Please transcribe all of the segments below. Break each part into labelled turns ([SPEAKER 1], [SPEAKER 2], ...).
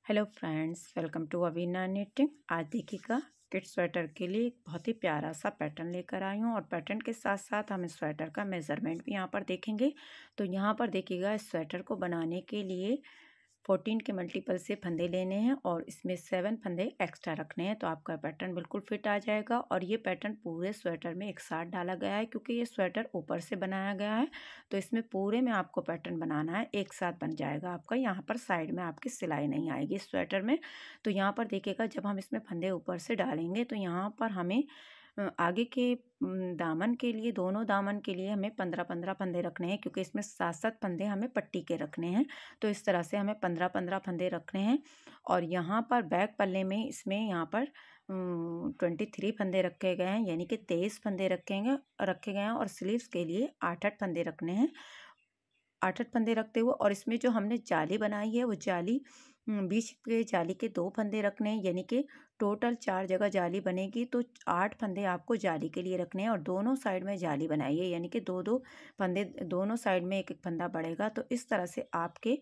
[SPEAKER 1] Hello friends, welcome to Avina knitting. आज देखिएगा kid sweater के लिए एक बहुत ही प्यारा सा पैटर्न लेकर आई हूँ और पैटर्न के साथ साथ हम इस स्वेटर का मेज़रमेंट भी यहाँ पर देखेंगे। तो यहाँ पर देखिएगा इस स्वेटर को बनाने के लिए 14 के मल्टीपल से फंदे लेने हैं और इसमें 7 फंदे एक्स्ट्रा रखने हैं, तो आपका पैटर्न बिल्कुल फिट आ जाएगा। और ये पैटर्न पूरे स्वेटर में एक साथ डाला गया है क्योंकि ये स्वेटर ऊपर से बनाया गया है, तो इसमें पूरे में आपको पैटर्न बनाना है, एक साथ बन जाएगा आपका। यहाँ पर साइड में आपकी सिलाई नहीं आएगी स्वेटर में। तो यहाँ पर देखिएगा जब हम इसमें फंदे ऊपर से डालेंगे तो यहाँ पर हमें आगे के दामन के लिए, दोनों दामन के लिए हमें 15-15 फंदे रखने हैं क्योंकि इसमें 7-7 फंदे हमें पट्टी के रखने हैं। तो इस तरह से हमें 15-15 फंदे रखने हैं। और यहाँ पर बैक पल्ले में इसमें यहाँ पर 23 फंदे रखे गए हैं, यानी कि 23 फंदे रखे गए हैं। और स्लीव्स के लिए 8-8 फंदे रखने हैं, 8-8 फंदे रखते हुए। और इसमें जो हमने जाली बनाई है वो जाली, बीच के जाली के 2 फंदे रखने हैं, यानी कि टोटल 4 जगह जाली बनेगी, तो 8 फंदे आपको जाली के लिए रखने हैं। और दोनों साइड में जाली बनाइए, यानी कि 2-2 फंदे, दोनों साइड में 1-1 फंदा बढ़ेगा। तो इस तरह से आपके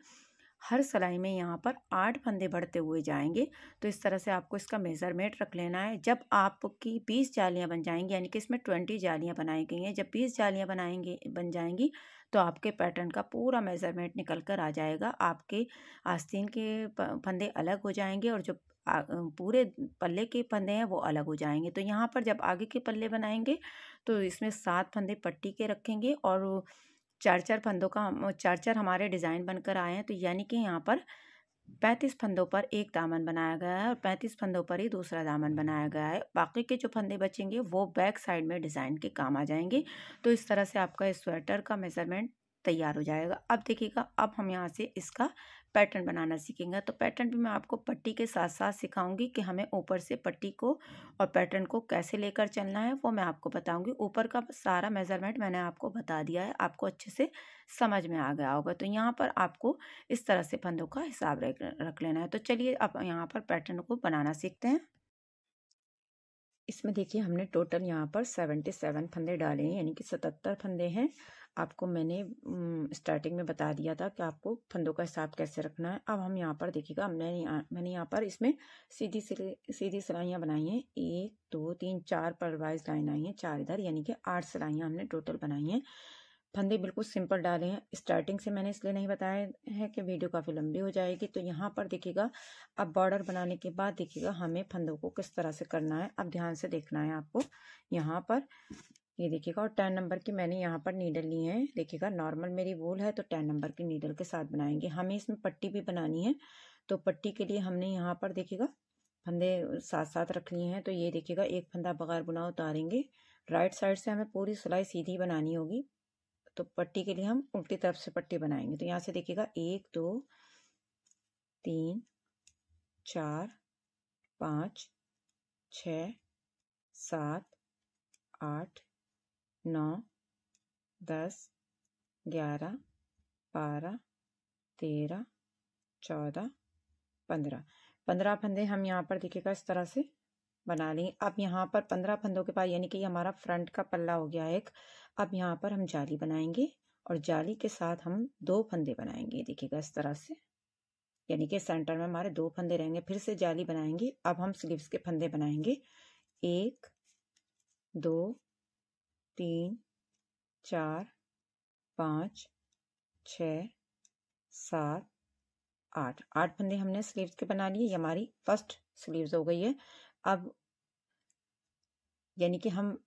[SPEAKER 1] हर सिलाई में यहाँ पर 8 फंदे बढ़ते हुए जाएंगे। तो इस तरह से आपको इसका मेज़रमेंट रख लेना है। जब आपकी 20 जालियाँ बन जाएंगी, यानी कि इसमें 20 जालियाँ बनाई गई हैं, जब 20 जालियाँ बन जाएंगी तो आपके पैटर्न का पूरा मेज़रमेंट निकल कर आ जाएगा। आपके आस्तीन के फंदे अलग हो जाएंगे और जो पूरे पल्ले के फंदे हैं वो अलग हो जाएंगे। तो यहाँ पर जब आगे के पल्ले बनाएंगे तो इसमें 7 फंदे पट्टी के रखेंगे और 4-4 फंदों का 4-4 हमारे डिज़ाइन बनकर आए हैं। तो यानी कि यहाँ पर 35 फंदों पर एक दामन बनाया गया है और 35 फंदों पर ही दूसरा दामन बनाया गया है। बाकी के जो फंदे बचेंगे वो बैक साइड में डिज़ाइन के काम आ जाएंगे। तो इस तरह से आपका इस स्वेटर का मेज़रमेंट तैयार हो जाएगा। अब देखिएगा, अब हम यहाँ से इसका पैटर्न बनाना सीखेंगे। तो पैटर्न भी मैं आपको पट्टी के साथ साथ सिखाऊंगी कि हमें ऊपर से पट्टी को और पैटर्न को कैसे लेकर चलना है, वो मैं आपको बताऊंगी। ऊपर का सारा मेज़रमेंट मैंने आपको बता दिया है, आपको अच्छे से समझ में आ गया होगा। तो यहाँ पर आपको इस तरह से फंदों का हिसाब रख लेना है। तो चलिए अब यहाँ पर पैटर्न को बनाना सीखते हैं। इसमें देखिए हमने टोटल यहाँ पर 77 फंदे डाले हैं, यानी कि 77 फंदे हैं। आपको मैंने स्टार्टिंग में बता दिया था कि आपको फंदों का हिसाब कैसे रखना है। अब हम यहाँ पर देखिएगा, मैंने यहाँ पर इसमें सीधी सिलाइयाँ बनाई हैं, 1 2 3 4 पर वाइज लाइन आई हैं, 4 इधर, यानी कि 8 सिलाइयाँ हमने टोटल बनाई हैं। फंदे बिल्कुल सिंपल डाले हैं। स्टार्टिंग से मैंने इसलिए नहीं बताया है कि वीडियो काफ़ी लंबी हो जाएगी। तो यहाँ पर देखिएगा, अब बॉर्डर बनाने के बाद देखिएगा हमें फंदों को किस तरह से करना है। अब ध्यान से देखना है आपको। यहाँ पर ये देखिएगा, और 10 नंबर की मैंने यहाँ पर नीडल ली है। देखिएगा नॉर्मल मेरी वूल है तो 10 नंबर की नीडल के साथ बनाएंगे। हमें इसमें पट्टी भी बनानी है, तो पट्टी के लिए हमने यहाँ पर देखिएगा फंदे साथ साथ रख लिए हैं। तो ये देखिएगा, एक फंदा बगैर बुना उतारेंगे। राइट साइड से हमें पूरी सिलाई सीधी बनानी होगी, तो पट्टी के लिए हम उल्टी तरफ से पट्टी बनाएंगे। तो यहाँ से देखिएगा 1 2 3 4 5 6 7 8 9 10 11 12 13 14 15 फंदे हम यहाँ पर देखिएगा इस तरह से बना लेंगे। अब यहाँ पर 15 फंदों के बाद, यानी कि हमारा फ्रंट का पल्ला हो गया एक। अब यहाँ पर हम जाली बनाएंगे और जाली के साथ हम 2 फंदे बनाएंगे, देखिएगा इस तरह से, यानी कि सेंटर में हमारे 2 फंदे रहेंगे। फिर से जाली बनाएंगे। अब हम स्लीव्स के फंदे बनाएंगे, 1 2 3 4 5 6 7 8 फंदे हमने स्लीव्स के बना लिए। ये हमारी फर्स्ट स्लीव्स हो गई है। अब यानी कि हम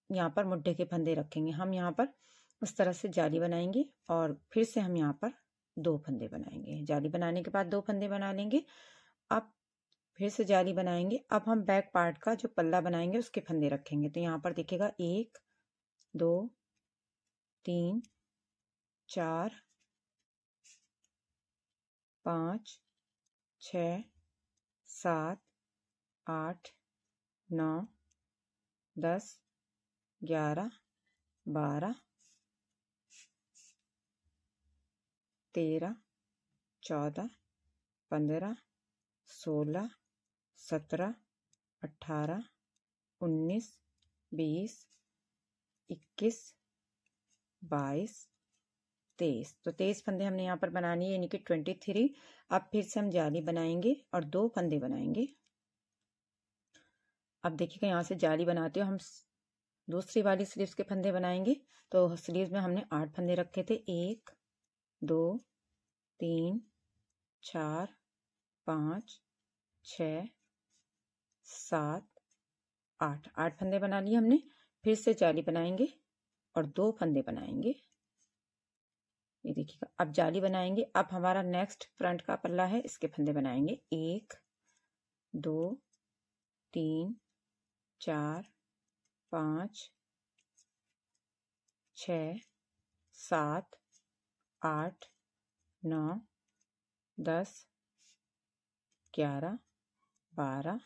[SPEAKER 1] यहाँ पर मुड्ढे के फंदे रखेंगे। हम यहाँ पर उस तरह से जाली बनाएंगे और फिर से हम यहाँ पर 2 फंदे बनाएंगे। जाली बनाने के बाद 2 फंदे बना लेंगे। अब फिर से जाली बनाएंगे। अब हम बैक पार्ट का जो पल्ला बनाएंगे उसके फंदे रखेंगे। तो यहाँ पर देखिएगा 1 2 3 4 5 6 7 8 9 10 11 12 13 14 15 16 17 18 19 20 21 22 23। तो 23 फंदे हमने यहाँ पर बनानी है, यानी कि 23। अब फिर से हम जाली बनाएंगे और 2 फंदे बनाएंगे। अब देखिएगा यहाँ से जाली बनाते हो हम दूसरी वाली स्लीव्स के फंदे बनाएंगे। तो स्लीव्स में हमने 8 फंदे रखे थे, 1 2 3 4 5 6 7 8 8 फंदे बना लिए हमने। फिर से जाली बनाएंगे और 2 फंदे बनाएंगे। ये देखिएगा, अब जाली बनाएंगे। अब हमारा नेक्स्ट फ्रंट का पल्ला है, इसके फंदे बनाएंगे। 1 2 3 4 5 6 7 8 9 10 11 12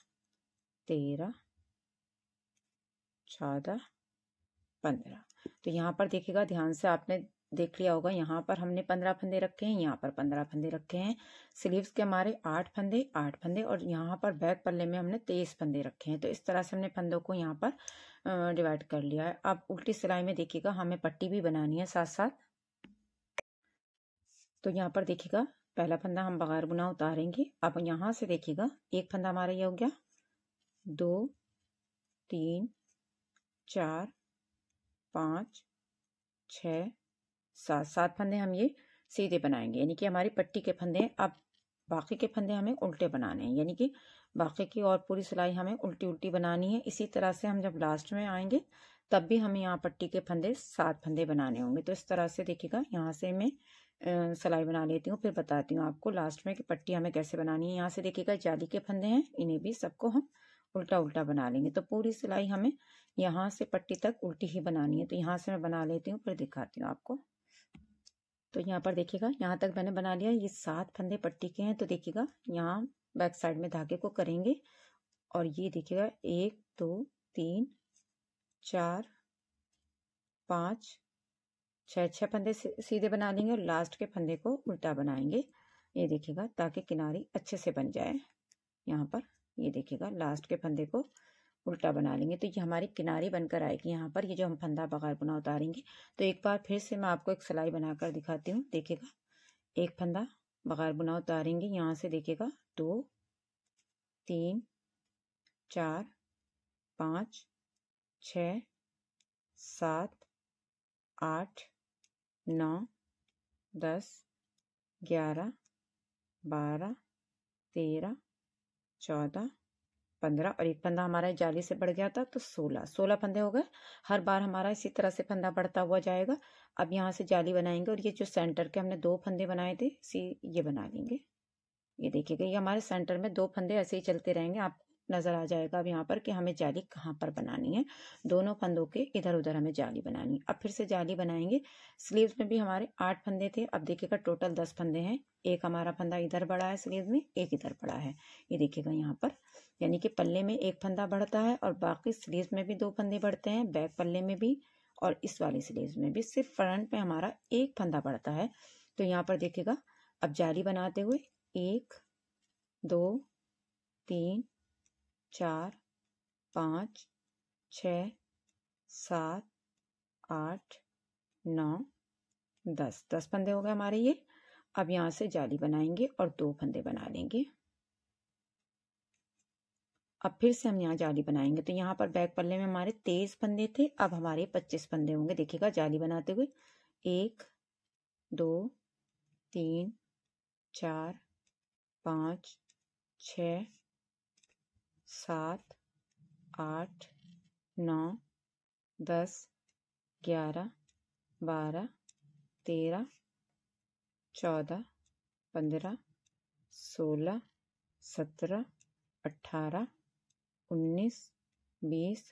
[SPEAKER 1] 13 14 15। तो यहाँ पर देखिएगा, ध्यान से आपने देख लिया होगा, यहाँ पर हमने 15 फंदे रखे हैं, यहाँ पर 15 फंदे रखे हैं। स्लीव्स के हमारे 8 फंदे और यहाँ पर बैक पल्ले में हमने 23 फंदे रखे हैं। तो इस तरह से हमने फंदों को यहाँ पर डिवाइड कर लिया है। अब उल्टी सिलाई में देखिएगा, हमें पट्टी भी बनानी है साथ साथ। तो यहाँ पर देखिएगा, पहला फंदा हम बगैर बुना उतारेंगे। अब यहाँ से देखिएगा, एक फंदा हमारा ये हो गया, 2 3 4 5 6 7 फंदे हम ये सीधे बनाएंगे, यानी कि हमारी पट्टी के फंदे हैं। अब बाकी के फंदे हमें उल्टे बनाने हैं, यानी कि बाकी की और पूरी सिलाई हमें उल्टी उल्टी बनानी है। इसी तरह से हम जब लास्ट में आएंगे तब भी हमें यहाँ पट्टी के फंदे 7 फंदे बनाने होंगे। तो इस तरह से देखिएगा, यहाँ से मैं सिलाई बना लेती हूँ, फिर बताती हूँ आपको लास्ट में कि पट्टी हमें कैसे बनानी है। यहाँ से देखिएगा, जाली के फंदे हैं, इन्हें भी सबको हम उल्टा उल्टा बना लेंगे। तो पूरी सिलाई हमें यहाँ से पट्टी तक उल्टी ही बनानी है। तो यहाँ से मैं बना लेती हूँ, फिर दिखाती हूँ आपको। तो यहाँ पर देखिएगा, यहाँ तक मैंने बना लिया। ये 7 फंदे पट्टी के हैं। तो देखिएगा, यहाँ बैक साइड में धागे को करेंगे और ये देखिएगा 1 2 3 4 5 6 फंदे सीधे बना लेंगे और लास्ट के फंदे को उल्टा बनाएंगे। ये देखिएगा, ताकि किनारी अच्छे से बन जाए। यहाँ पर ये देखिएगा, लास्ट के फंदे को उल्टा बना लेंगे तो ये हमारी किनारी बनकर आएगी। यहाँ पर ये जो हम फंदा बगैर बुना उतारेंगे। तो एक बार फिर से मैं आपको एक सिलाई बनाकर दिखाती हूँ। देखिएगा, एक फंदा बगैर बुना उतारेंगे। यहाँ से देखिएगा, 2 3 4 5 6 7 8 9 10 11 12 13 14 15 और एक फंदा हमारा जाली से बढ़ गया था, तो 16 फंदे हो गए। हर बार हमारा इसी तरह से फंदा बढ़ता हुआ जाएगा। अब यहाँ से जाली बनाएंगे और ये जो सेंटर के हमने 2 फंदे बनाए थे, ये बना लेंगे। ये देखिएगा, ये हमारे सेंटर में 2 फंदे ऐसे ही चलते रहेंगे। आप नजर आ जाएगा अब यहाँ पर कि हमें जाली कहाँ पर बनानी है। दोनों फंदों के इधर उधर हमें जाली बनानी है। अब फिर से जाली बनाएंगे। स्लीव्स में भी हमारे 8 फंदे थे। अब देखिएगा, टोटल 10 फंदे हैं। एक हमारा फंदा इधर बढ़ा है स्लीव में, एक इधर बढ़ा है। ये देखिएगा यहाँ पर, यानी कि पल्ले में एक फंदा बढ़ता है और बाकी स्लीव्स में भी 2 फंदे बढ़ते हैं, बैक पल्ले में भी और इस वाली स्लीव्स में भी। सिर्फ फ्रंट में हमारा एक फंदा बढ़ता है। तो यहाँ पर देखिएगा, अब जाली बनाते हुए 1 2 3 4 5 6 7 8 9 10 फंदे हो गए हमारे ये। अब यहाँ से जाली बनाएंगे और 2 फंदे बना लेंगे। अब फिर से हम यहाँ जाली बनाएंगे। तो यहाँ पर बैक पल्ले में हमारे 23 फंदे थे, अब हमारे 25 फंदे होंगे। देखिएगा, जाली बनाते हुए 1 2 3 4 5 6 7 8 9 10 11 12 13 14 15 16 17 18 19 20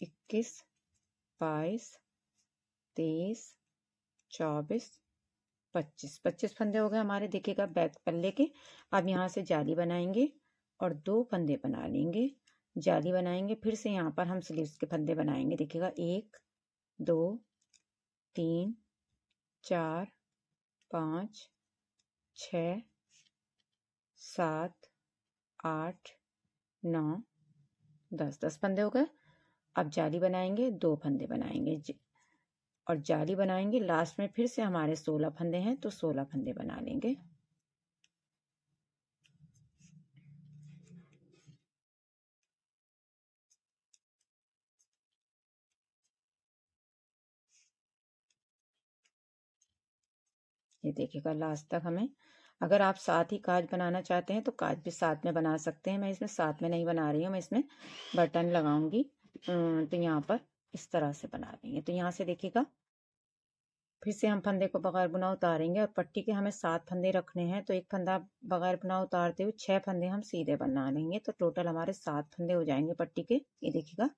[SPEAKER 1] 21 22 23 24 25 फंदे हो गए हमारे। देखिएगा, बैक पल्ले के। अब यहाँ से जाली बनाएंगे और 2 फंदे बना लेंगे। जाली बनाएंगे, फिर से यहाँ पर हम स्लीव्स के फंदे बनाएंगे। देखिएगा, 1 2 3 4 5 6 7 8 9 10 फंदे हो गए। अब जाली बनाएंगे, 2 फंदे बनाएंगे। और जाली बनाएंगे। लास्ट में फिर से हमारे 16 फंदे हैं तो 16 फंदे बना लेंगे। ये देखिएगा लास्ट तक हमें, अगर आप साथ ही काज बनाना चाहते हैं तो काज भी साथ में बना सकते हैं। मैं इसमें साथ में नहीं बना रही हूँ, मैं इसमें बटन लगाऊंगी। तो यहाँ पर इस तरह से बना लेंगे। तो यहाँ से देखिएगा फिर से हम फंदे को बगैर बुना उतारेंगे और पट्टी के हमें 7 फंदे रखने हैं। तो एक फंदा बगैर बुना उतारते हुए 6 फंदे हम सीधे बना लेंगे। तो टोटल हमारे 7 फंदे हो जाएंगे पट्टी के, ये देखिएगा।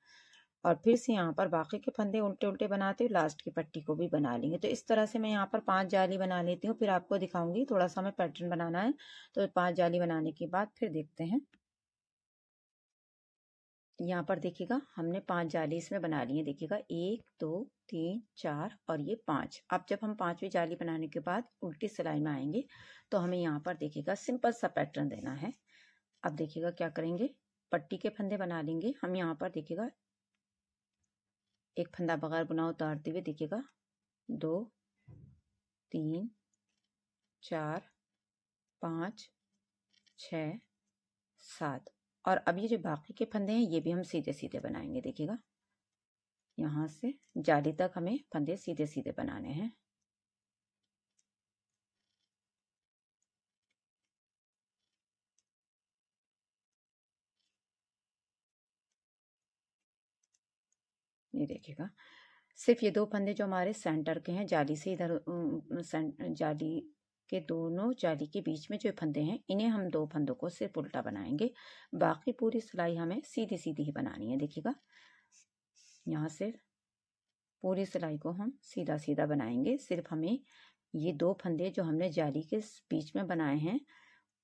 [SPEAKER 1] और फिर से यहाँ पर बाकी के फंदे उल्टे उल्टे बनाते हुए लास्ट की पट्टी को भी बना लेंगे। तो इस तरह से मैं यहाँ पर 5 जाली बना लेती हूँ, फिर आपको दिखाऊंगी। थोड़ा सा हमें पैटर्न बनाना है, तो 5 जाली बनाने के बाद फिर देखते हैं। यहाँ पर देखिएगा हमने 5 जाली इसमें बना ली है। देखिएगा 1 2 3 4 और ये 5। अब जब हम 5वीं जाली बनाने के बाद उल्टी सिलाई में आएंगे तो हमें यहाँ पर देखिएगा सिंपल सा पैटर्न देना है। अब देखिएगा क्या करेंगे, पट्टी के फंदे बना लेंगे हम। यहाँ पर देखिएगा एक फंदा बगैर बुना उतारते हुए देखिएगा 2 3 4 5 6 7। और अब ये जो बाकी के फंदे हैं ये भी हम सीधे सीधे बनाएंगे। देखिएगा यहाँ से जाली तक हमें फंदे सीधे सीधे बनाने हैं। ये देखिएगा सिर्फ ये 2 फंदे जो हमारे सेंटर के हैं, जाली से इधर जाली के दोनों जाली के बीच में जो फंदे हैं इन्हें हम 2 फंदों को सिर्फ उल्टा बनाएंगे। बाकी पूरी सिलाई हमें सीधी सीधी ही बनानी है। देखिएगा यहाँ से पूरी सिलाई को हम सीधा सीधा बनाएंगे। सिर्फ हमें ये 2 फंदे जो हमने जाली के बीच में बनाए हैं,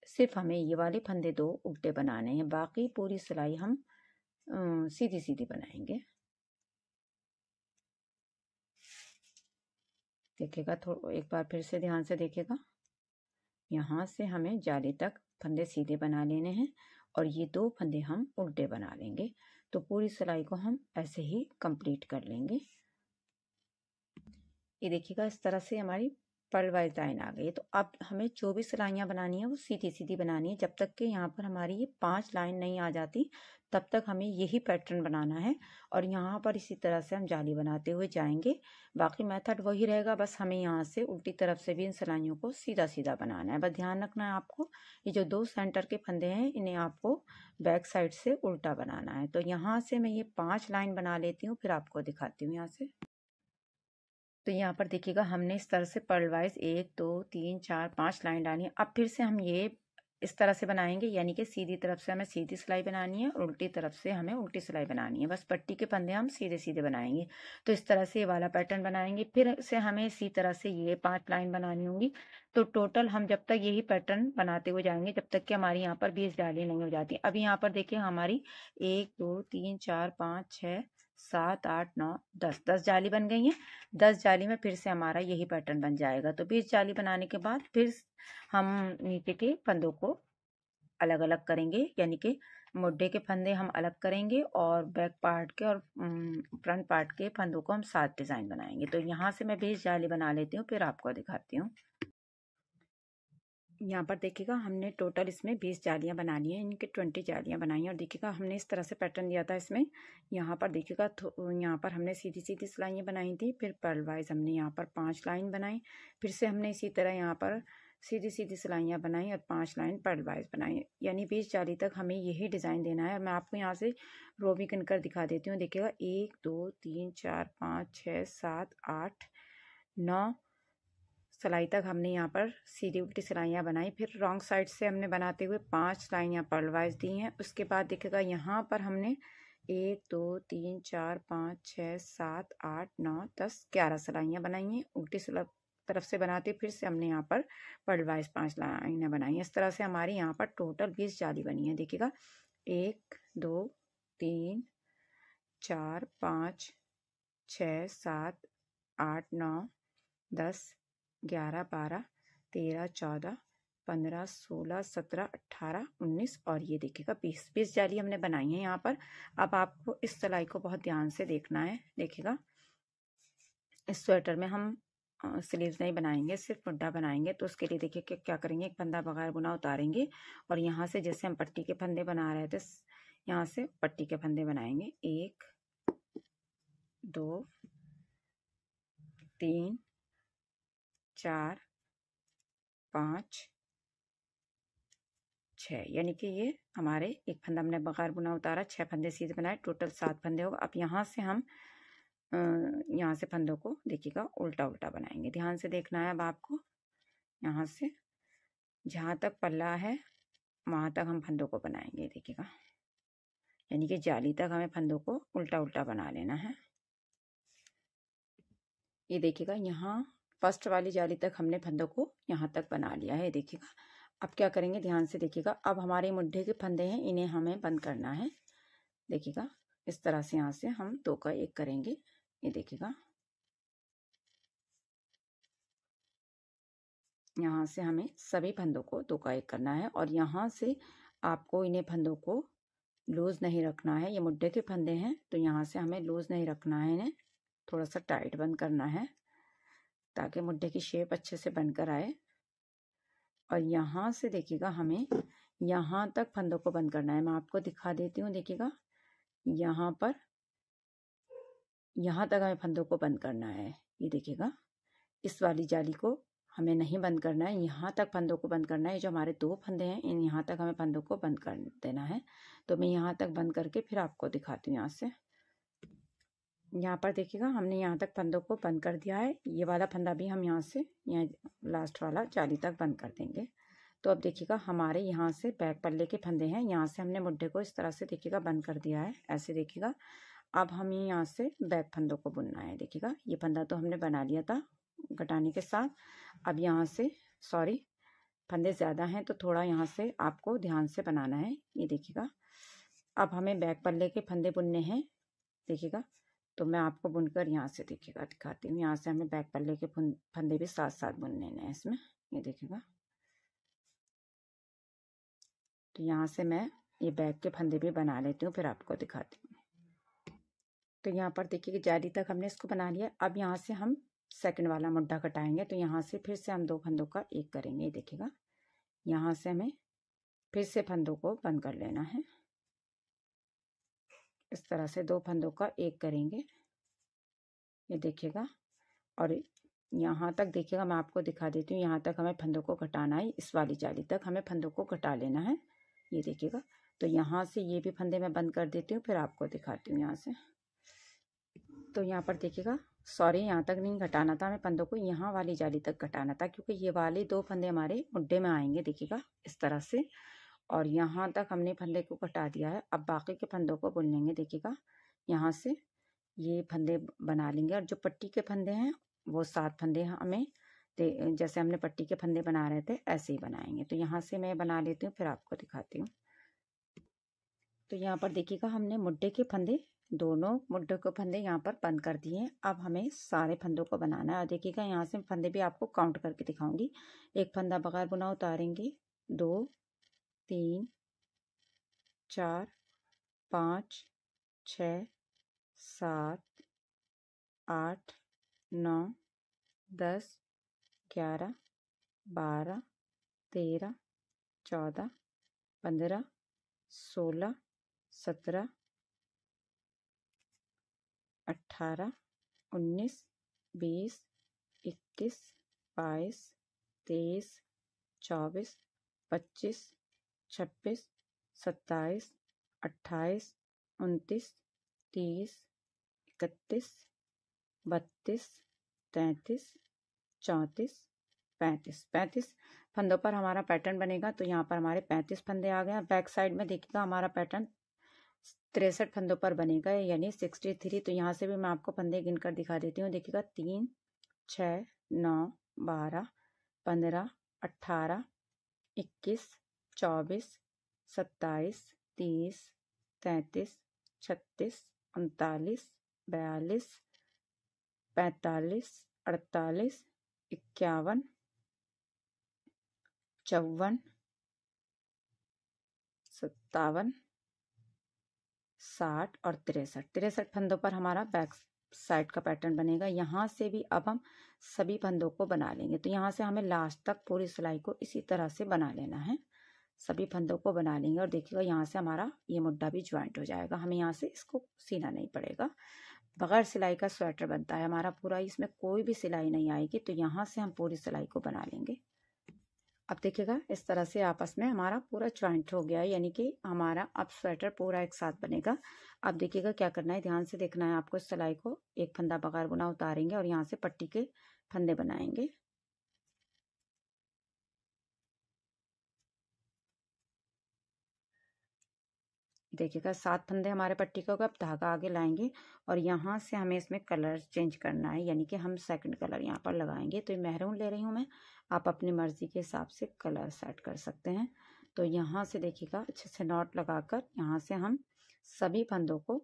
[SPEAKER 1] सिर्फ हमें ये वाले फंदे 2 उल्टे बनाने हैं। बाकी पूरी सिलाई हम सीधी सीधी बनाएंगे। देखिएगा थोड़ा एक बार फिर से ध्यान से देखिएगा, यहाँ से हमें जाली तक फंदे सीधे बना लेने हैं और ये 2 फंदे हम उल्टे बना लेंगे। तो पूरी सिलाई को हम ऐसे ही कंप्लीट कर लेंगे। ये देखिएगा इस तरह से हमारी पर्ल वाइज लाइन आ गई है। तो अब हमें जो भी सिलाइयाँ बनानी है वो सीधी सीधी बनानी है। जब तक कि यहाँ पर हमारी ये 5 लाइन नहीं आ जाती तब तक हमें यही पैटर्न बनाना है। और यहाँ पर इसी तरह से हम जाली बनाते हुए जाएंगे। बाकी मेथड वही रहेगा, बस हमें यहाँ से उल्टी तरफ से भी इन सिलाइयों को सीधा सीधा बनाना है। बस ध्यान रखना है आपको, ये जो 2 सेंटर के फंदे हैं इन्हें आपको बैक साइड से उल्टा बनाना है। तो यहाँ से मैं ये 5 लाइन बना लेती हूँ, फिर आपको दिखाती हूँ यहाँ से। तो यहाँ पर देखिएगा हमने इस तरह से पर्ल वाइज 1 2 3 4 5 लाइन डाली है। अब फिर से हम ये इस तरह से बनाएंगे, यानी कि सीधी तरफ से हमें सीधी सिलाई बनानी है और उल्टी तरफ से हमें उल्टी सिलाई बनानी है। बस पट्टी के फंदे हम सीधे सीधे बनाएंगे। तो इस तरह से ये वाला पैटर्न बनाएंगे। फिर से हमें इसी तरह से ये 5 लाइन बनानी होंगी। तो टोटल हम जब तक यही पैटर्न बनाते हुए जाएंगे जब तक कि हमारी यहाँ पर 20 जाली नहीं हो जाती। अभी यहाँ पर देखिए हमारी 1 2 3 4 5 6 7 8 9 10 जाली बन गई हैं। 10 जाली में फिर से हमारा यही पैटर्न बन जाएगा। तो 20 जाली बनाने के बाद फिर हम नीचे के फंदों को अलग अलग करेंगे, यानी कि मुड्ढे के फंदे हम अलग करेंगे और बैक पार्ट के और फ्रंट पार्ट के फंदों को हम साथ डिज़ाइन बनाएंगे। तो यहाँ से मैं 20 जाली बना लेती हूँ, फिर आपको दिखाती हूँ। यहाँ पर देखिएगा हमने टोटल इसमें 20 जालियाँ बना ली हैं, इनके 20 जालियाँ बनाई हैं। और देखिएगा हमने इस तरह से पैटर्न दिया था इसमें। यहाँ पर देखिएगा यहाँ पर हमने सीधी सीधी सिलाइयाँ बनाई थी, फिर पर्ल वाइज हमने यहाँ पर 5 लाइन बनाई। फिर से हमने इसी तरह यहाँ पर सीधी सीधी सिलाइयाँ बनाई और 5 लाइन पर्ल वाइज बनाई, यानी 20 जाली तक हमें यही डिज़ाइन देना है। और मैं आपको यहाँ से रो भी गिनकर दिखा देती हूँ। देखिएगा 1 2 3 4 5 6 7 8 9 सिलाई तक हमने यहाँ पर सीधी उल्टी सिलाइयाँ बनाई। फिर रॉन्ग साइड से हमने बनाते हुए 5 लाइयाँ पर्ल वाइज दी हैं। उसके बाद देखिएगा यहाँ पर हमने 1 2 3 4 5 6 7 8 9 10 11 सिलाइयाँ बनाई हैं उल्टी तरफ से बनाते। फिर से हमने यहाँ पर पर्ल वाइज 5 लाइनें बनाई हैं। इस तरह से हमारी यहाँ पर टोटल 20 जाली बनी है। देखिएगा 1 2 3 4 5 6 7 8 9 10 11 12 13 14 15 16 17 18 19 और ये देखिएगा 20 जाली हमने बनाई है यहाँ पर। अब आपको इस सिलाई को बहुत ध्यान से देखना है। देखिएगा इस स्वेटर में हम स्लीव्स नहीं बनाएंगे, सिर्फ मुड्ढा बनाएंगे। तो उसके लिए देखिए कि क्या करेंगे, एक फंदा बगैर बुना उतारेंगे और यहाँ से जैसे हम पट्टी के फंदे बना रहे थे, यहाँ से पट्टी के फंदे बनाएंगे। 1 2 3 4 5 6, यानी कि ये हमारे एक फंदा हमने बगैर बुना उतारा, 6 फंदे सीधे बनाए, टोटल 7 फंदे होगा। अब यहाँ से हम यहाँ से फंदों को देखिएगा उल्टा उल्टा बनाएंगे। ध्यान से देखना है अब आपको। यहाँ से जहाँ तक पल्ला है वहाँ तक हम फंदों को बनाएंगे, देखिएगा, यानी कि जाली तक हमें फंदों को उल्टा उल्टा बना लेना है। ये देखिएगा, यहाँ फर्स्ट वाली जाली तक हमने फंदों को यहाँ तक बना लिया है, देखिएगा। अब क्या करेंगे, ध्यान से देखिएगा, अब हमारे मुड्ढे के फंदे हैं, इन्हें हमें बंद करना है। देखिएगा, इस तरह से यहाँ से हम 2 का 1 करेंगे। ये देखिएगा, यहाँ से हमें सभी फंदों को 2 का 1 करना है और यहाँ से आपको इन्हें फंदों को लूज नहीं रखना है। ये मुड्ढे के फंदे हैं तो यहाँ से हमें लूज नहीं रखना है, इन्हें थोड़ा सा टाइट बंद करना है ताकि मुड्ढे की शेप अच्छे से बनकर आए। और यहाँ से देखिएगा, हमें यहाँ तक फंदों को बंद करना है। मैं आपको दिखा देती हूँ, देखिएगा, यहाँ पर, यहाँ तक हमें फंदों को बंद करना है। ये देखिएगा, इस वाली जाली को हमें नहीं बंद करना है, यहाँ तक फंदों को बंद करना है। जो हमारे 2 फंदे हैं, इन यहाँ तक हमें फंदों को बंद कर देना है। तो मैं यहाँ तक बंद करके फिर आपको दिखाती हूँ। यहाँ से यहाँ पर देखिएगा, हमने यहाँ तक फंदों को बंद कर दिया है। ये वाला फंदा भी हम यहाँ से यहाँ लास्ट वाला जाली तक बंद कर देंगे। तो अब देखिएगा, हमारे यहाँ से बैक पल्ले के फंदे हैं, यहाँ से हमने मुड्ढे को इस तरह से देखिएगा बंद कर दिया है, ऐसे देखिएगा। अब हमें यहाँ से बैक फंदों को बुनना है। देखिएगा, ये फंदा तो हमने बना लिया था घटाने के साथ। अब यहाँ से, सॉरी, फंदे ज़्यादा हैं तो थोड़ा यहाँ से आपको ध्यान से बनाना है। ये देखिएगा, अब हमें बैक पल्ले के फंदे बुनने हैं, देखिएगा। तो मैं आपको बुनकर यहाँ से देखिएगा दिखाती हूँ। यहाँ से हमें बैक पल्ले के फंदे भी साथ साथ बुनने हैं इसमें। ये देखिएगा, तो यहाँ से मैं ये बैक के फंदे भी बना लेती हूँ, फिर आपको दिखाती हूँ। तो यहाँ पर देखिए कि जाली तक हमने इसको बना लिया। अब यहाँ से हम सेकंड वाला मुड्ढा कटाएंगे। तो यहाँ से फिर से हम 2 फंदों का 1 करेंगे। ये देखिएगा, यहाँ से हमें फिर से फंदों को बंद कर लेना है। इस तरह से 2 फंदों का 1 करेंगे। ये देखिएगा, और यहाँ तक देखिएगा, मैं आपको दिखा देती हूँ। यहाँ तक हमें फंदों को घटाना है, इस वाली जाली तक हमें फंदों को घटा लेना है। ये देखिएगा, तो यहाँ से ये भी फंदे मैं बंद कर देती हूँ, फिर आपको दिखाती हूँ यहाँ से। तो यहाँ पर देखिएगा, सॉरी, यहाँ तक नहीं घटाना था हमें फंदों को, यहाँ वाली जाली तक घटाना था, क्योंकि ये वाले 2 फंदे हमारे मुड्ढे में आएंगे, देखिएगा, इस तरह से। और यहाँ तक हमने फंदे को घटा दिया है। अब बाकी के फंदों को बुन लेंगे। देखिएगा, यहाँ से ये फंदे बना लेंगे और जो पट्टी के फंदे हैं वो 7 फंदे हमें, जैसे हमने पट्टी के फंदे बना रहे थे ऐसे ही बनाएंगे। तो यहाँ से मैं बना लेती हूँ, फिर आपको दिखाती हूँ। तो यहाँ पर देखिएगा, हमने मुड्ढे के फंदे, दोनों मुड्ढे के फंदे यहाँ पर बंद कर दिए हैं। अब हमें सारे फंदों को बनाना है। और देखिएगा, यहाँ से फंदे भी आपको काउंट करके दिखाऊंगी। एक फंदा बगैर बुना उतारेंगे, 2 3 4 5 6 7 8 9 10 11 12 13 14 15 16 17 18 19 20 21 22 23 24 25 26 27 28 29 30 31 32 33 34 35 35 फंदों पर हमारा पैटर्न बनेगा। तो यहाँ पर हमारे 35 फंदे आ गए। बैक साइड में देखिएगा, हमारा पैटर्न 63 फंदों पर बनेगा, यानी 63। तो यहाँ से भी मैं आपको फंदे गिनकर दिखा देती हूँ। देखिएगा, 3 6 9 12 15 18 21 24 27 30 33 36 39 42 45 48 51 54 57 60 और 63 फंदों पर हमारा बैक साइड का पैटर्न बनेगा। यहाँ से भी अब हम सभी फंदों को बना लेंगे। तो यहाँ से हमें लास्ट तक पूरी सिलाई को इसी तरह से बना लेना है। सभी फंदों को बना लेंगे और देखिएगा यहाँ से हमारा ये मुड्ढा भी ज्वाइंट हो जाएगा। हमें यहाँ से इसको सीना नहीं पड़ेगा। बगैर सिलाई का स्वेटर बनता है हमारा पूरा, इसमें कोई भी सिलाई नहीं आएगी। तो यहाँ से हम पूरी सिलाई को बना लेंगे। अब देखिएगा इस तरह से आपस में हमारा पूरा ज्वाइंट हो गया है, यानी कि हमारा अब स्वेटर पूरा एक साथ बनेगा। अब देखिएगा क्या करना है, ध्यान से देखना है आपको। इस सिलाई को एक फंदा बगैर बुना उतारेंगे और यहाँ से पट्टी के फंदे बनाएंगे। देखिएगा 7 फंदे हमारे पट्टी के हो गए। अब धागा आगे लाएंगे और यहाँ से हमें इसमें कलर चेंज करना है, यानी कि हम सेकंड कलर यहाँ पर लगाएंगे। तो ये मेहरून ले रही हूँ मैं, आप अपनी मर्जी के हिसाब से कलर सेट कर सकते हैं। तो यहाँ से देखिएगा अच्छे से नॉट लगाकर यहाँ से हम सभी फंदों को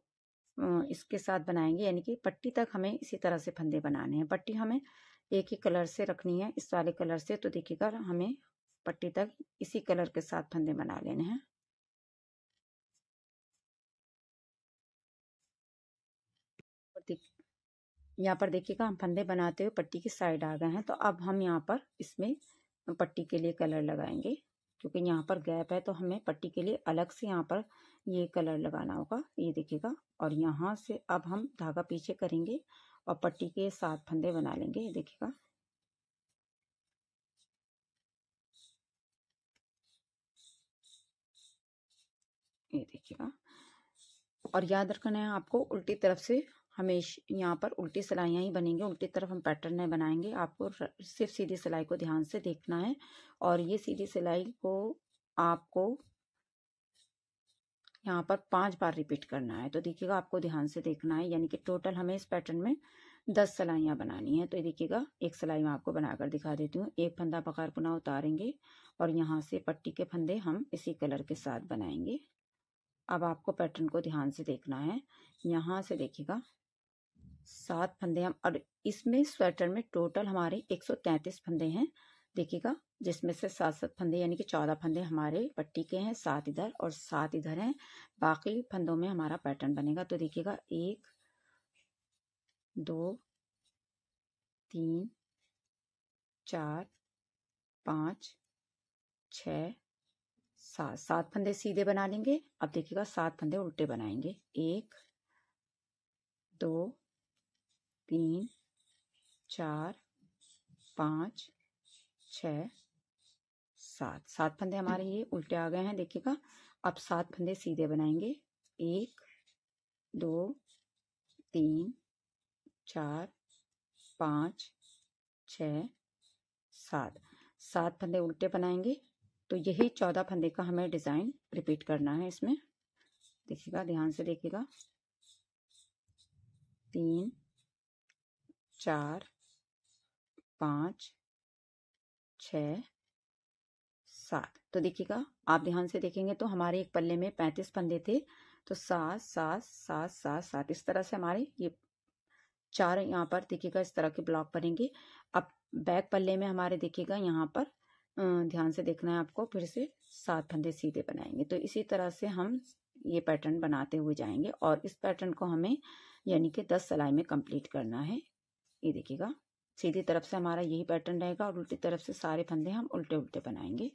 [SPEAKER 1] इसके साथ बनाएंगे, यानी कि पट्टी तक हमें इसी तरह से फंदे बनाने हैं। पट्टी हमें एक ही कलर से रखनी है, इस वाले कलर से। तो देखिएगा हमें पट्टी तक इसी कलर के साथ फंदे बना लेने हैं। यहाँ पर देखिएगा हम फंदे बनाते हुए पट्टी की साइड आ गए हैं। तो अब हम यहाँ पर इसमें पट्टी के लिए कलर लगाएंगे, क्योंकि यहाँ पर गैप है तो हमें पट्टी के लिए अलग से यहाँ पर ये कलर लगाना होगा। ये देखिएगा, और यहाँ से अब हम धागा पीछे करेंगे और पट्टी के 7 फंदे बना लेंगे। ये देखिएगा, ये देखिएगा। और याद रखना है आपको, उल्टी तरफ से हमेशा यहाँ पर उल्टी सिलाइयाँ ही बनेंगी, उल्टी तरफ हम पैटर्न नहीं बनाएंगे। आपको सिर्फ सीधी सिलाई को ध्यान से देखना है और ये सीधी सिलाई को आपको यहाँ पर 5 बार रिपीट करना है। तो देखिएगा आपको ध्यान से देखना है, यानी कि टोटल हमें इस पैटर्न में 10 सिलाइयाँ बनानी है। तो ये देखिएगा एक सिलाई मैं आपको बनाकर दिखा देती हूँ। एक फंदा बगैर बुना उतारेंगे और यहाँ से पट्टी के फंदे हम इसी कलर के साथ बनाएंगे। अब आपको पैटर्न को ध्यान से देखना है। यहाँ से देखिएगा 7 फंदे हम, और इसमें स्वेटर में टोटल हमारे 133 फंदे हैं। देखिएगा, जिसमें से 7-7 फंदे यानी कि 14 फंदे हमारे पट्टी के हैं, 7 इधर और 7 इधर हैं। बाकी फंदों में हमारा पैटर्न बनेगा। तो देखिएगा 1 2 3 4 5 6 7 फंदे सीधे बना लेंगे। अब देखिएगा 7 फंदे उल्टे बनाएंगे। 1 2 3 4 5 6 7 फंदे हमारे ये उल्टे आ गए हैं। देखिएगा अब 7 फंदे सीधे बनाएंगे। 1 2 3 4 5 6 7 फंदे उल्टे बनाएंगे। तो यही 14 फंदे का हमें डिज़ाइन रिपीट करना है इसमें। देखिएगा, ध्यान से देखिएगा। 3 4 5 6 7। तो देखिएगा, आप ध्यान से देखेंगे तो हमारे एक पल्ले में 35 फंदे थे। तो 7 7 7 7 7 इस तरह से हमारे ये 4 यहाँ पर देखिएगा इस तरह के ब्लॉक बनेंगे। अब बैक पल्ले में हमारे देखिएगा यहाँ पर ध्यान से देखना है आपको, फिर से 7 फंदे सीधे बनाएंगे। तो इसी तरह से हम ये पैटर्न बनाते हुए जाएंगे और इस पैटर्न को हमें यानी कि 10 सिलाई में कंप्लीट करना है। ये देखिएगा, सीधी तरफ से हमारा यही पैटर्न रहेगा और उल्टी तरफ से सारे फंदे हम उल्टे उल्टे बनाएंगे।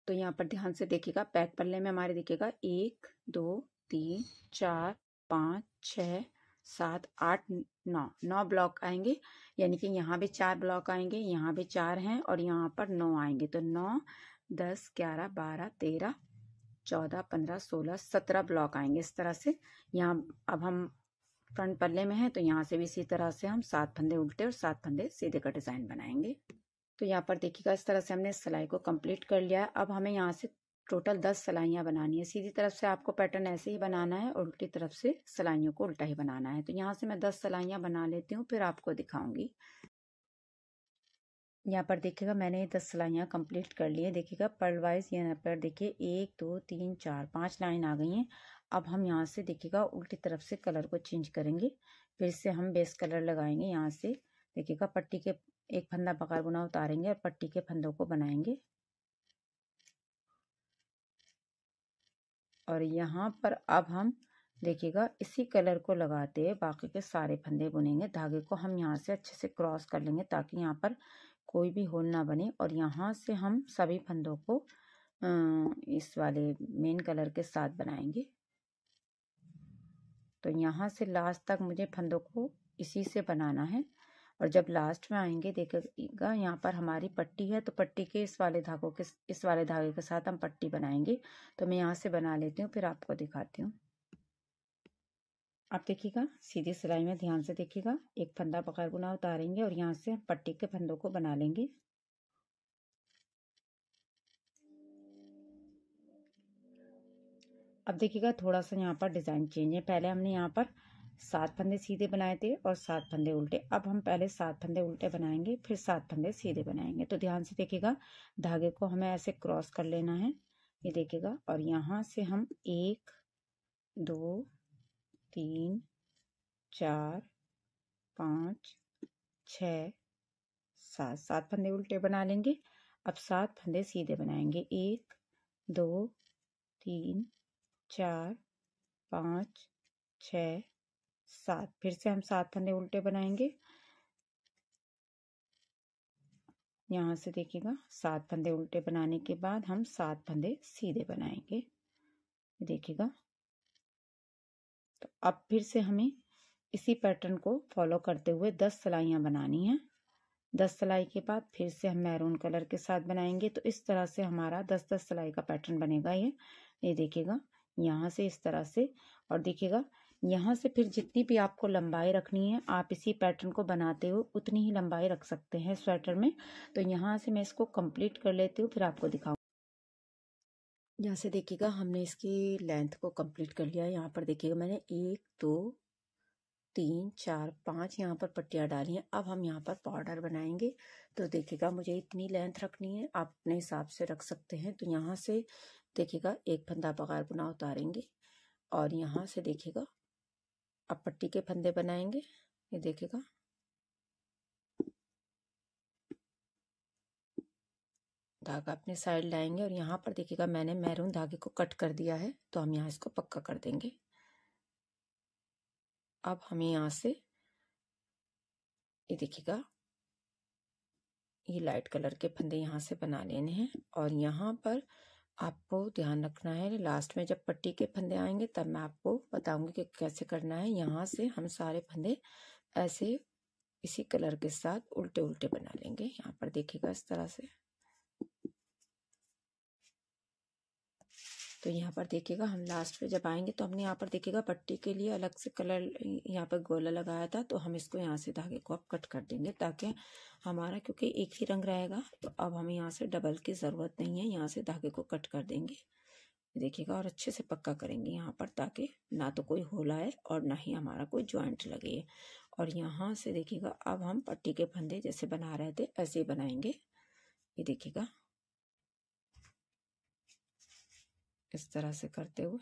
[SPEAKER 1] तो यहाँ पर ध्यान से देखिएगा, बैक पल्ले में हमारे देखिएगा 1 2 3 4 5 6 7 8 9 ब्लॉक आएंगे, यानी कि यहाँ भी 4 ब्लॉक आएंगे, यहाँ भी 4 हैं और यहाँ पर 9 आएंगे। तो 9 10 11 12 13 14 15 16 17 ब्लॉक आएंगे इस तरह से। यहाँ अब हम फ्रंट पल्ले में हैं तो यहाँ से भी इसी तरह से हम 7 फंदे उल्टे और 7 फंदे सीधे का डिज़ाइन बनाएंगे। तो यहाँ पर देखिएगा इस तरह से हमने सिलाई को कंप्लीट कर लिया है। अब हमें यहाँ से टोटल 10 सिलाइयाँ बनानी है। सीधी तरफ से आपको पैटर्न ऐसे ही बनाना है और उल्टी तरफ से सिलाइयों को उल्टा ही बनाना है। तो यहाँ से मैं 10 सिलाइयाँ बना लेती हूँ, फिर आपको दिखाऊंगी। यहाँ पर देखिएगा मैंने ये 10 सिलाइयाँ कंप्लीट कर ली है। देखिएगा पर्ल वाइज यहाँ पर देखिए 1 2 3 4 5 लाइन आ गई हैं। अब हम यहाँ से देखिएगा उल्टी तरफ से कलर को चेंज करेंगे, फिर से हम बेस कलर लगाएंगे। यहाँ से देखिएगा पट्टी के एक फंदा बगैर बुना उतारेंगे और पट्टी के फंदों को बनाएंगे। और यहाँ पर अब हम देखिएगा इसी कलर को लगाते हुए बाकी के सारे फंदे बुनेंगे। धागे को हम यहाँ से अच्छे से क्रॉस कर लेंगे ताकि यहाँ पर कोई भी होल ना बने, और यहाँ से हम सभी फंदों को इस वाले मेन कलर के साथ बनाएंगे। तो यहाँ से लास्ट तक मुझे फंदों को इसी से बनाना है, और जब लास्ट में आएंगे देखिएगा यहाँ पर हमारी पट्टी है, तो पट्टी के इस वाले धागे के साथ हम पट्टी बनाएंगे। तो मैं यहाँ से बना लेती हूँ, फिर आपको दिखाती हूँ। आप देखिएगा सीधी सिलाई में ध्यान से देखिएगा, एक फंदा बगैर बुना उतारेंगे और यहाँ से पट्टी के फंदों को बना लेंगे। अब देखिएगा थोड़ा सा यहाँ पर डिजाइन चेंज है। पहले हमने यहाँ पर 7 फंदे सीधे बनाए थे और 7 फंदे उल्टे। अब हम पहले 7 फंदे उल्टे बनाएंगे, फिर 7 फंदे सीधे बनाएंगे। तो ध्यान से देखिएगा, धागे को हमें ऐसे क्रॉस कर लेना है, ये देखिएगा, और यहाँ से हम 1 2 3 4 5 6 7 फंदे उल्टे बना लेंगे। अब 7 फंदे सीधे बनाएंगे, 1 2 3 4 5 6 7। फिर से हम 7 फंदे उल्टे बनाएंगे। यहाँ से देखिएगा 7 फंदे उल्टे बनाने के बाद हम 7 फंदे सीधे बनाएंगे, देखिएगा। तो अब फिर से हमें इसी पैटर्न को फॉलो करते हुए 10 सिलाइयाँ बनानी हैं। 10 सिलाई के बाद फिर से हम मैरून कलर के साथ बनाएंगे। तो इस तरह से हमारा 10-10 सिलाई का पैटर्न बनेगा। ये देखिएगा यहाँ से इस तरह से, और देखिएगा यहाँ से फिर जितनी भी आपको लंबाई रखनी है आप इसी पैटर्न को बनाते हुए उतनी ही लंबाई रख सकते हैं स्वेटर में। तो यहाँ से मैं इसको कंप्लीट कर लेती हूँ, फिर आपको दिखाऊँ। यहाँ से देखिएगा हमने इसकी लेंथ को कंप्लीट कर लिया है। यहाँ पर देखिएगा मैंने 1 2 3 4 5 यहाँ पर पट्टियाँ डाली हैं। अब हम यहाँ पर बॉर्डर बनाएंगे। तो देखिएगा मुझे इतनी लेंथ रखनी है, आप अपने हिसाब से रख सकते हैं। तो यहाँ से देखिएगा एक फंदा बगैर बुना उतारेंगे, और यहाँ से देखिएगा अब पट्टी के फंदे बनाएंगे। ये देखिएगा धागा अपने साइड लाएंगे, और यहाँ पर देखिएगा मैंने मैरून धागे को कट कर दिया है, तो हम यहाँ इसको पक्का कर देंगे। अब हमें यहाँ से ये देखिएगा ये लाइट कलर के फंदे यहाँ से बना लेने हैं, और यहाँ पर आपको ध्यान रखना है लास्ट में जब पट्टी के फंदे आएंगे तब मैं आपको बताऊंगी कि कैसे करना है। यहाँ से हम सारे फंदे ऐसे इसी कलर के साथ उल्टे उल्टे बना लेंगे। यहाँ पर देखिएगा इस तरह से। तो यहाँ पर देखिएगा हम लास्ट पे जब आएंगे तो हमने यहाँ पर देखिएगा पट्टी के लिए अलग से कलर यहाँ पर गोला लगाया था, तो हम इसको यहाँ से धागे को अब कट कर देंगे ताकि हमारा, क्योंकि एक ही रंग रहेगा तो अब हमें यहाँ से डबल की ज़रूरत नहीं है। यहाँ से धागे को कट कर देंगे, देखिएगा, और अच्छे से पक्का करेंगे यहाँ पर ताकि ना तो कोई होल आए और ना ही हमारा कोई जॉइंट लगे। और यहाँ से देखिएगा अब हम पट्टी के फंदे जैसे बना रहे थे ऐसे ही बनाएंगे। ये देखिएगा इस तरह से करते हुए,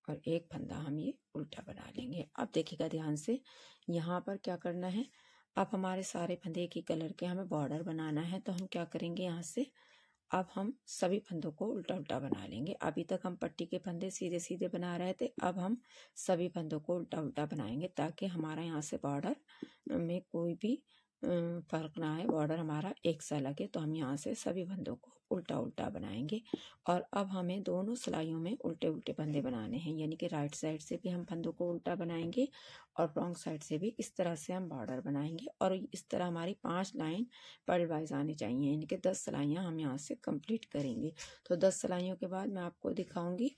[SPEAKER 1] और एक फंदा हम ये उल्टा बना लेंगे। अब देखिएगा ध्यान से यहाँ पर क्या करना है। अब हमारे सारे फंदे एक ही कलर के हमें बॉर्डर बनाना है, तो हम क्या करेंगे यहाँ से अब हम सभी फंदों को उल्टा उल्टा बना लेंगे। अभी तक हम पट्टी के फंदे सीधे सीधे बना रहे थे, अब हम सभी फंदों को उल्टा उल्टा बनाएंगे ताकि हमारा यहाँ से बॉर्डर में कोई भी फर्क ना आए, बॉर्डर हमारा एक सा लगे। तो हम यहाँ से सभी फंदों को उल्टा उल्टा बनाएंगे। और अब हमें दोनों सिलाइयों में उल्टे उल्टे फंदे बनाने हैं, यानी कि राइट साइड से भी हम फंदों को उल्टा बनाएंगे और रॉन्ग साइड से भी इस तरह से हम बॉर्डर बनाएंगे। और इस तरह हमारी 5 लाइन पर्ल वाइज आनी चाहिए, यानी कि 10 सिलाइयाँ हम यहाँ से कंप्लीट करेंगे। तो 10 सिलाइयों के बाद मैं आपको दिखाऊंगी।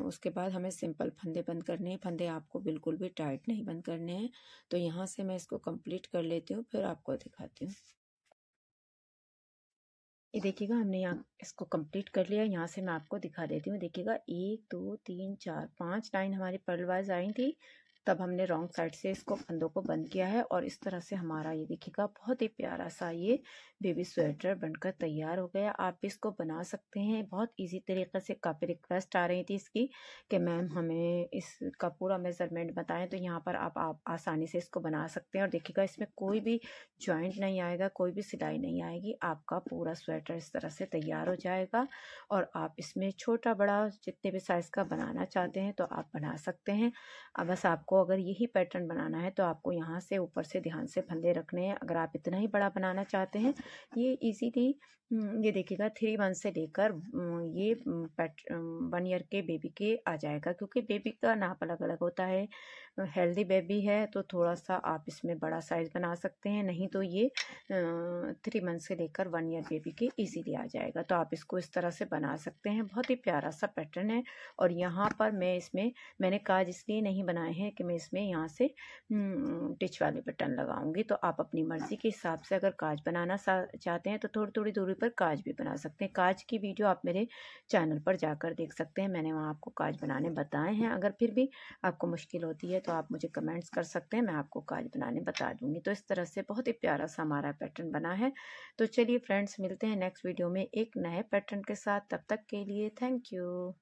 [SPEAKER 1] उसके बाद हमें सिंपल फंदे बंद करने हैं, फंदे आपको बिल्कुल भी टाइट नहीं बंद करने हैं। तो यहाँ से मैं इसको कंप्लीट कर लेती हूँ, फिर आपको दिखाती हूँ। ये देखिएगा हमने यहाँ इसको कंप्लीट कर लिया। यहाँ से मैं आपको दिखा देती हूँ। देखिएगा 1 2 3 4 5 लाइन हमारी पर्ल वाइज आई थी, तब हमने रॉन्ग साइड से इसको फंदों को बंद किया है। और इस तरह से हमारा ये देखिएगा बहुत ही प्यारा सा ये बेबी स्वेटर बनकर तैयार हो गया। आप इसको बना सकते हैं बहुत इजी तरीके से। काफ़ी रिक्वेस्ट आ रही थी इसकी कि मैम हमें इसका पूरा मेज़रमेंट बताएं, तो यहाँ पर आप आसानी से इसको बना सकते हैं। और देखिएगा इसमें कोई भी जॉइंट नहीं आएगा, कोई भी सिलाई नहीं आएगी। आपका पूरा स्वेटर इस तरह से तैयार हो जाएगा। और आप इसमें छोटा बड़ा जितने भी साइज़ का बनाना चाहते हैं तो आप बना सकते हैं। अब बस आपको अगर यही पैटर्न बनाना है तो आपको यहाँ से ऊपर से ध्यान से फंदे रखने हैं। अगर आप इतना ही बड़ा बनाना चाहते हैं, ये इजीली ये देखिएगा 3 मंथ से लेकर ये 1 ईयर के बेबी के आ जाएगा, क्योंकि बेबी का नाप अलग अलग होता है। हेल्दी बेबी है तो थोड़ा सा आप इसमें बड़ा साइज़ बना सकते हैं, नहीं तो ये 3 मंथ से लेकर 1 ईयर बेबी के इजीली आ जाएगा। तो आप इसको इस तरह से बना सकते हैं। बहुत ही प्यारा सा पैटर्न है। और यहाँ पर मैंने काज इसलिए नहीं बनाए हैं कि मैं इसमें यहाँ से टिच वाले बटन लगाऊंगी। तो आप अपनी मर्ज़ी के हिसाब से अगर काज बनाना चाहते हैं तो थोड़ी थोड़ी दूरी पर काज भी बना सकते हैं। काज की वीडियो आप मेरे चैनल पर जाकर देख सकते हैं, मैंने वहाँ आपको काज बनाने बताए हैं। अगर फिर भी आपको मुश्किल होती है तो आप मुझे कमेंट्स कर सकते हैं, मैं आपको काज बनाने बता दूँगी। तो इस तरह से बहुत ही प्यारा सा हमारा पैटर्न बना है। तो चलिए फ्रेंड्स, मिलते हैं नेक्स्ट वीडियो में एक नए पैटर्न के साथ। तब तक के लिए थैंक यू।